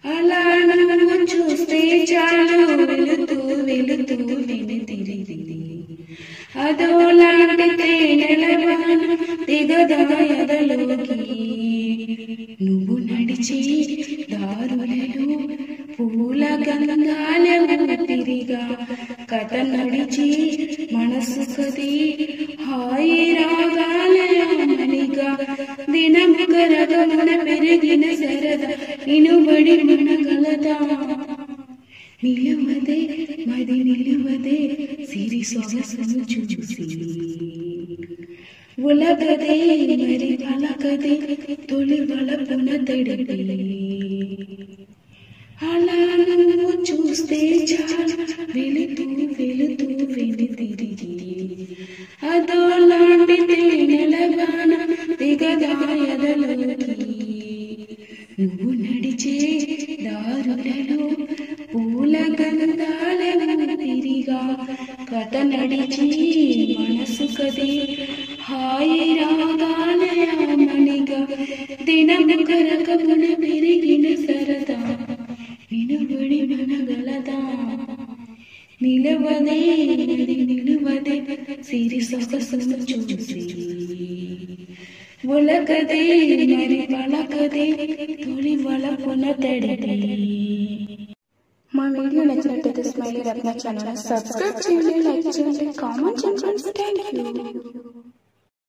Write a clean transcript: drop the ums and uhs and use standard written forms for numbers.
అలా నువ్వు చూస్తే చాలు వెళుతూ వెళుతూ వెనుతిరిగి అదోలాంటి తేనెల వాన దిగదాయదలోకి నువ్వు నడిచి దారులలో పూల గంధాల ఊపిరిగా కథ నడిచి మనసు కది హాయి రాగాలమనిగా దినము గరగమున పెరిగిన సరద నినుబడి మనగలదా నిలువదే మది నిలువదే సిరి సొగసును చూసి ఉలగదే మరి పలకదే తొలి వలపున తడిపి అలా నువ్వు చూస్తే చాలు వెళుతూ వెళుతూ వెనుతిరిగి అదోలాంటి తేనెల వాన దిగదాయదలోకి నువ్వు నడిచే దారులలో పూల గంధాల ఊపిరిగా కథ నడిచి మనసు కది హాయి రాగాలమనిగా దినము కరకమున పెరిగిన సరదా నిలుబడి మనగలదా నిలువదే నది నిలువదే సిరి సొగసును చూసి ఉలకదే మరి పలకదే తొలి వలపున తడిపి మా వీడియో నచ్చినట్లయితే స్మైలీ రత్న ఛానల్ సబ్స్క్రైబ్ చేయండి, లైక్ చేయండి, కామెంట్ చేయండి. Thank you.